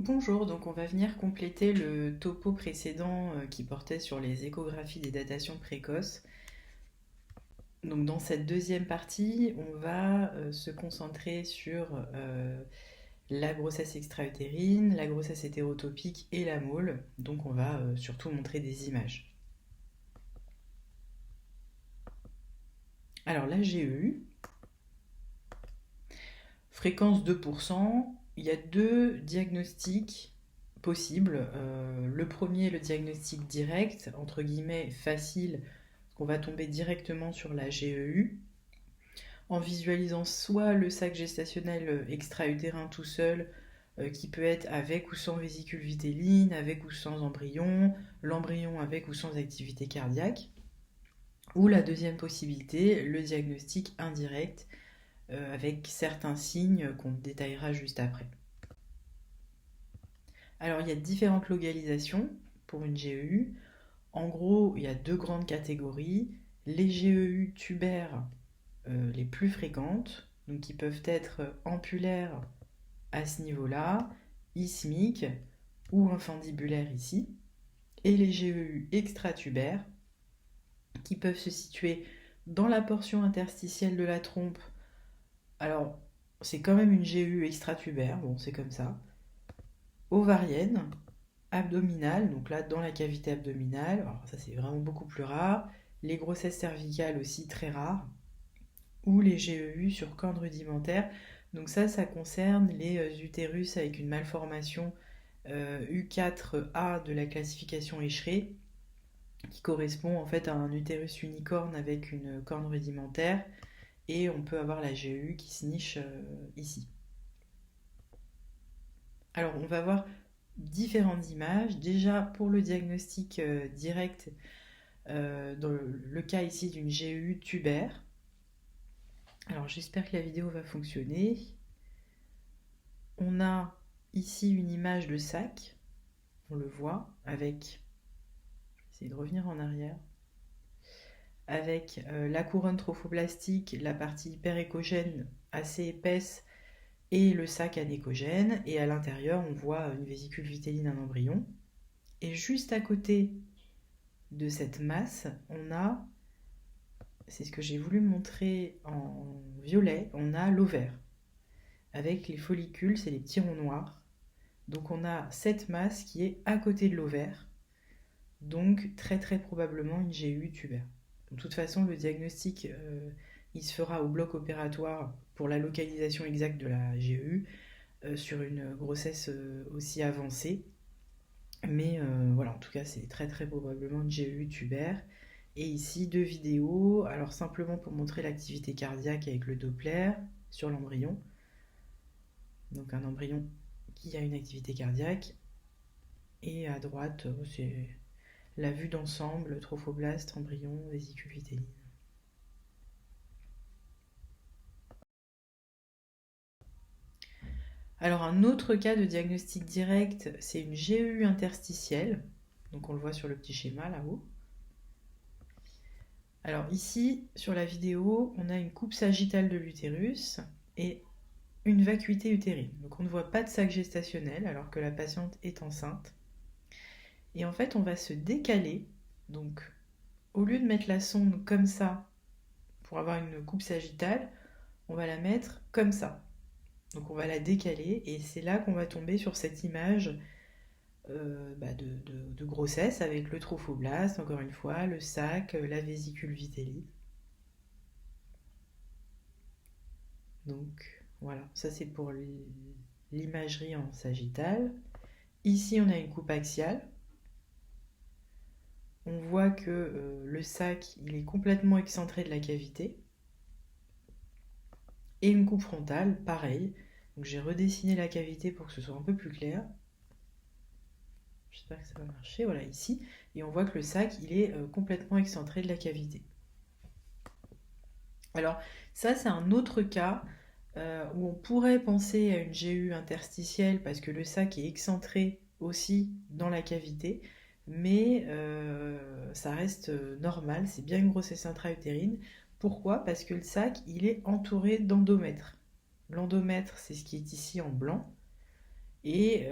Bonjour, donc on va venir compléter le topo précédent qui portait sur les échographies des datations précoces. Donc dans cette deuxième partie, on va se concentrer sur la grossesse extra-utérine, la grossesse hétérotopique et la mole. Donc on va surtout montrer des images. Alors la GEU, fréquence 2%, il y a deux diagnostics possibles. Le premier, le diagnostic direct, entre guillemets facile, qu'on va tomber directement sur la GEU, en visualisant soit le sac gestationnel extra-utérin tout seul, qui peut être avec ou sans vésicule vitelline, avec ou sans embryon, l'embryon avec ou sans activité cardiaque, ou la deuxième possibilité, le diagnostic indirect, avec certains signes qu'on détaillera juste après. Alors il y a différentes localisations pour une GEU. En gros, il y a deux grandes catégories. Les GEU tubaires les plus fréquentes, donc qui peuvent être ampulaires à ce niveau-là, isthmiques ou infundibulaires ici, et les GEU extratubères qui peuvent se situer dans la portion interstitielle de la trompe. Alors, c'est quand même une GEU extratubère, bon, c'est comme ça. Ovarienne, abdominale, donc là dans la cavité abdominale, alors ça c'est vraiment beaucoup plus rare. Les grossesses cervicales aussi très rares, ou les GEU sur corne rudimentaire. Donc ça concerne les utérus avec une malformation U4A de la classification Escheré, qui correspond en fait à un utérus unicorne avec une corne rudimentaire, et on peut avoir la GEU qui se niche ici. Alors on va voir différentes images. Déjà pour le diagnostic direct, dans le cas ici d'une GEU tubaire. Alors j'espère que la vidéo va fonctionner. On a ici une image de sac, on le voit, avec, je vais essayer de revenir en arrière, avec la couronne trophoblastique, la partie hyperéchogène assez épaisse et le sac anéchogène. Et à l'intérieur, on voit une vésicule vitelline, un embryon. Et juste à côté de cette masse, on a, c'est ce que j'ai voulu montrer en violet, on a l'ovaire. Avec les follicules, c'est les petits ronds noirs. Donc on a cette masse qui est à côté de l'ovaire, donc très probablement une GEU tubaire. De toute façon, le diagnostic, il se fera au bloc opératoire pour la localisation exacte de la GEU, sur une grossesse aussi avancée. Mais voilà, en tout cas, c'est très probablement une GEU tubaire. Et ici, deux vidéos, alors simplement pour montrer l'activité cardiaque avec le Doppler sur l'embryon. Donc un embryon qui a une activité cardiaque. Et à droite, c'est la vue d'ensemble, trophoblaste, embryon, vésicule vitelline. Alors un autre cas de diagnostic direct, c'est une GEU interstitielle. Donc on le voit sur le petit schéma là-haut. Alors ici, sur la vidéo, on a une coupe sagittale de l'utérus et une vacuité utérine. Donc on ne voit pas de sac gestationnel alors que la patiente est enceinte. Et en fait, on va se décaler. Donc au lieu de mettre la sonde comme ça pour avoir une coupe sagittale, on va la mettre comme ça. Donc on va la décaler et c'est là qu'on va tomber sur cette image de grossesse avec le trophoblaste, encore une fois, le sac, la vésicule vitelline. Donc voilà, ça c'est pour l'imagerie en sagittale. Ici on a une coupe axiale. On voit que le sac il est complètement excentré de la cavité. Et une coupe frontale, pareil. Donc j'ai redessiné la cavité pour que ce soit un peu plus clair. J'espère que ça va marcher. Voilà, ici. Et on voit que le sac, il est complètement excentré de la cavité. Alors, ça, c'est un autre cas où on pourrait penser à une GEU interstitielle parce que le sac est excentré aussi dans la cavité. Mais ça reste normal. C'est bien une grossesse intra-utérine. Pourquoi? Parce que le sac, il est entouré d'endomètre. L'endomètre, c'est ce qui est ici en blanc. Et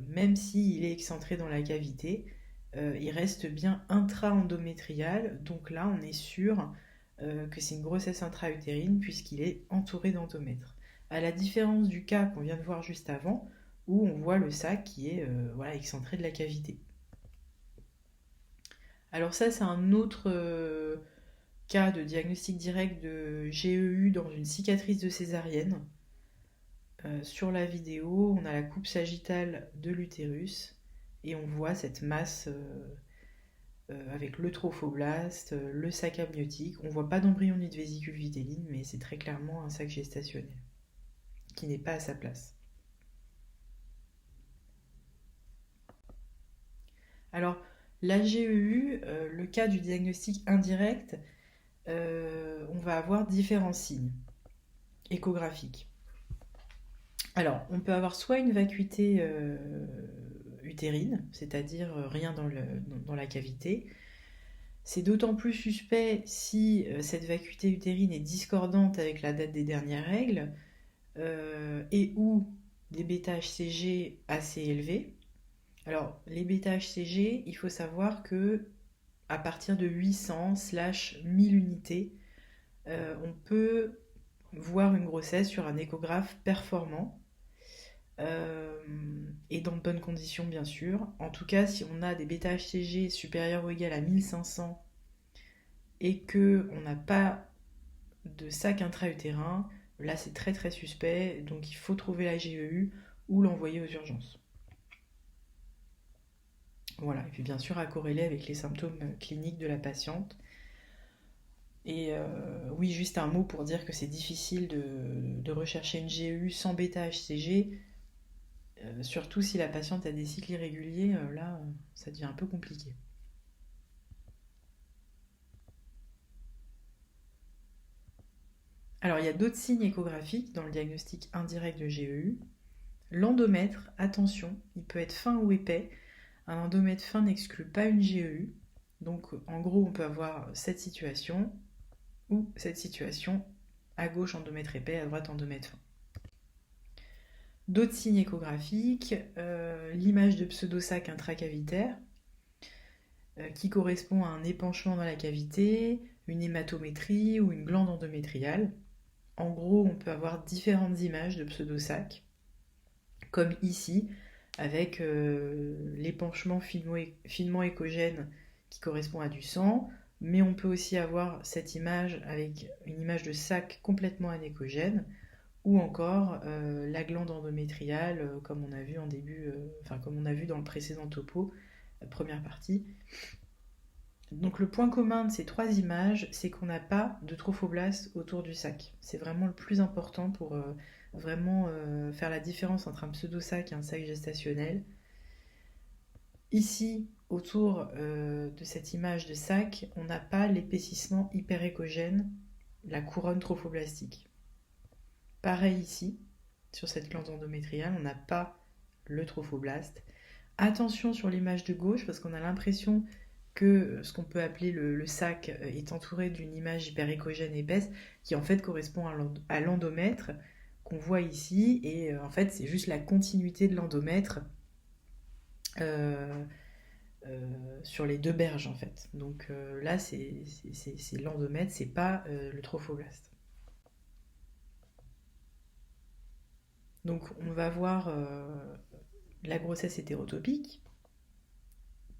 même s'il est excentré dans la cavité, il reste bien intra-endométrial. Donc là, on est sûr que c'est une grossesse intra-utérine puisqu'il est entouré d'endomètre. À la différence du cas qu'on vient de voir juste avant, où on voit le sac qui est voilà, excentré de la cavité. Alors ça, c'est un autre cas de diagnostic direct de GEU dans une cicatrice de césarienne. Sur la vidéo, on a la coupe sagittale de l'utérus et on voit cette masse avec le trophoblaste, le sac amniotique. On voit pas d'embryon ni de vésicule vitéline, mais c'est très clairement un sac gestationnel qui n'est pas à sa place. Alors, la GEU, le cas du diagnostic indirect, on va avoir différents signes échographiques. Alors, on peut avoir soit une vacuité utérine, c'est-à-dire rien dans la cavité. C'est d'autant plus suspect si cette vacuité utérine est discordante avec la date des dernières règles et ou des bêta-HCG assez élevés. Alors, les bêta-HCG, il faut savoir que à partir de 800/1000 unités, on peut voir une grossesse sur un échographe performant et dans de bonnes conditions bien sûr. En tout cas, si on a des bêta-HCG supérieurs ou égaux à 1500 et qu'on n'a pas de sac intra-utérin, là c'est très très suspect, donc il faut trouver la GEU ou l'envoyer aux urgences. Voilà, et puis bien sûr à corréler avec les symptômes cliniques de la patiente. Et oui, juste un mot pour dire que c'est difficile de rechercher une GEU sans bêta-HCG, surtout si la patiente a des cycles irréguliers, là ça devient un peu compliqué. Alors il y a d'autres signes échographiques dans le diagnostic indirect de GEU. L'endomètre, attention, il peut être fin ou épais. Un endomètre fin n'exclut pas une GEU. Donc en gros, on peut avoir cette situation ou cette situation, à gauche endomètre épais, à droite endomètre fin. D'autres signes échographiques, l'image de pseudosac intracavitaire qui correspond à un épanchement dans la cavité, une hématométrie ou une glande endométriale. En gros, on peut avoir différentes images de pseudosac, comme ici, avec l'épanchement finement échogène qui correspond à du sang, mais on peut aussi avoir cette image avec une image de sac complètement anéchogène, ou encore la glande endométriale, comme on a vu en début, comme on a vu dans le précédent topo, la première partie. Donc le point commun de ces trois images, c'est qu'on n'a pas de trophoblaste autour du sac. C'est vraiment le plus important pour vraiment faire la différence entre un pseudosac et un sac gestationnel. Ici, autour de cette image de sac, on n'a pas l'épaississement hyperéchogène, la couronne trophoblastique. Pareil ici, sur cette glande endométriale, on n'a pas le trophoblaste. Attention sur l'image de gauche, parce qu'on a l'impression que ce qu'on peut appeler le sac est entouré d'une image hyperéchogène épaisse, qui en fait correspond à l'endomètre qu'on voit ici, et en fait c'est juste la continuité de l'endomètre sur les deux berges en fait. Donc là c'est l'endomètre, c'est pas le trophoblaste. Donc on va voir la grossesse hétérotopique.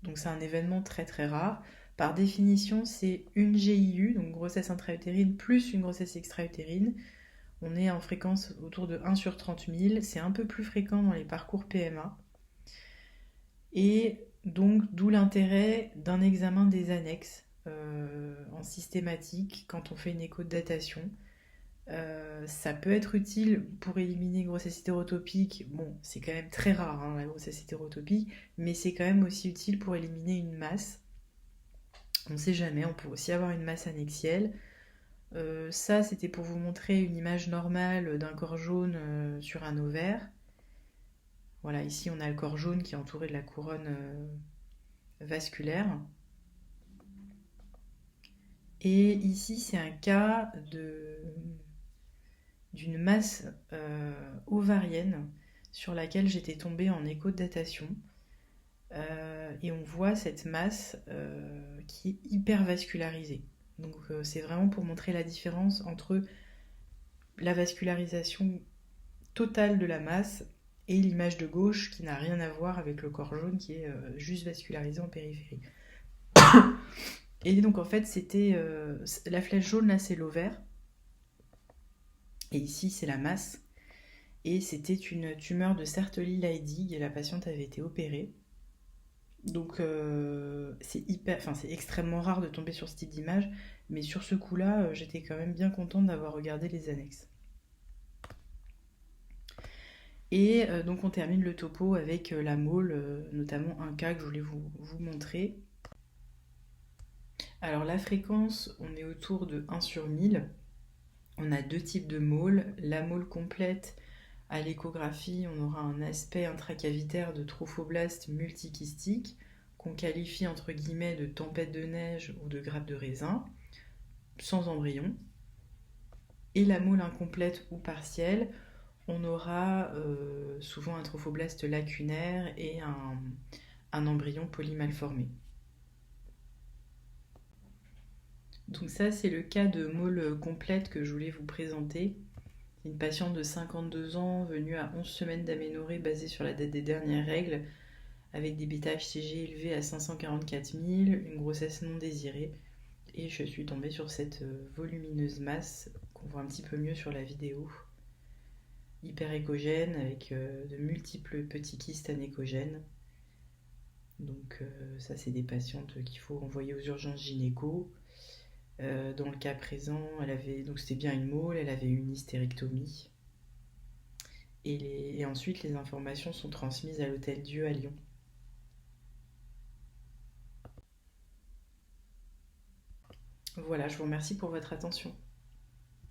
Donc c'est un événement très très rare. Par définition, c'est une GIU, donc grossesse intra-utérine, plus une grossesse extra-utérine. On est en fréquence autour de 1 sur 30 000. C'est un peu plus fréquent dans les parcours PMA. Et donc, d'où l'intérêt d'un examen des annexes en systématique quand on fait une écho de datation. Ça peut être utile pour éliminer une grossesse hétérotopique. Bon, c'est quand même très rare la grossesse hétérotopique, mais c'est quand même aussi utile pour éliminer une masse. On ne sait jamais, on peut aussi avoir une masse annexielle. Ça, c'était pour vous montrer une image normale d'un corps jaune sur un ovaire. Voilà, ici on a le corps jaune qui est entouré de la couronne vasculaire. Et ici, c'est un cas d'une masse ovarienne sur laquelle j'étais tombée en écho de datation. Et on voit cette masse qui est hyper vascularisée. Donc c'est vraiment pour montrer la différence entre la vascularisation totale de la masse et l'image de gauche qui n'a rien à voir avec le corps jaune qui est juste vascularisé en périphérie. Et donc en fait c'était la flèche jaune là c'est l'ovaire et ici c'est la masse et c'était une tumeur de Sertoli-Leydig et la patiente avait été opérée. Donc c'est extrêmement rare de tomber sur ce type d'image, mais sur ce coup-là j'étais quand même bien contente d'avoir regardé les annexes. Et donc on termine le topo avec la mole, notamment un cas que je voulais vous montrer. Alors la fréquence, on est autour de 1 sur 1000. On a deux types de mole. La mole complète, à l'échographie, on aura un aspect intracavitaire de trophoblaste multikystique qu'on qualifie entre guillemets de tempête de neige ou de grappe de raisin, sans embryon. Et la mole incomplète ou partielle, on aura souvent un trophoblaste lacunaire et un embryon polymalformé. Donc ça, c'est le cas de mole complète que je voulais vous présenter. C'est une patiente de 52 ans venue à 11 semaines d'aménorrhée basée sur la date des dernières règles, avec des bêta-HCG élevés à 544 000, une grossesse non désirée. Et je suis tombée sur cette volumineuse masse qu'on voit un petit peu mieux sur la vidéo. Hyper échogène avec de multiples petits kystes anéchogènes. Donc ça c'est des patientes qu'il faut envoyer aux urgences gynéco. Dans le cas présent, donc c'était bien une mole, elle avait une hystérectomie. Et ensuite les informations sont transmises à l'Hôtel Dieu à Lyon. Voilà, je vous remercie pour votre attention.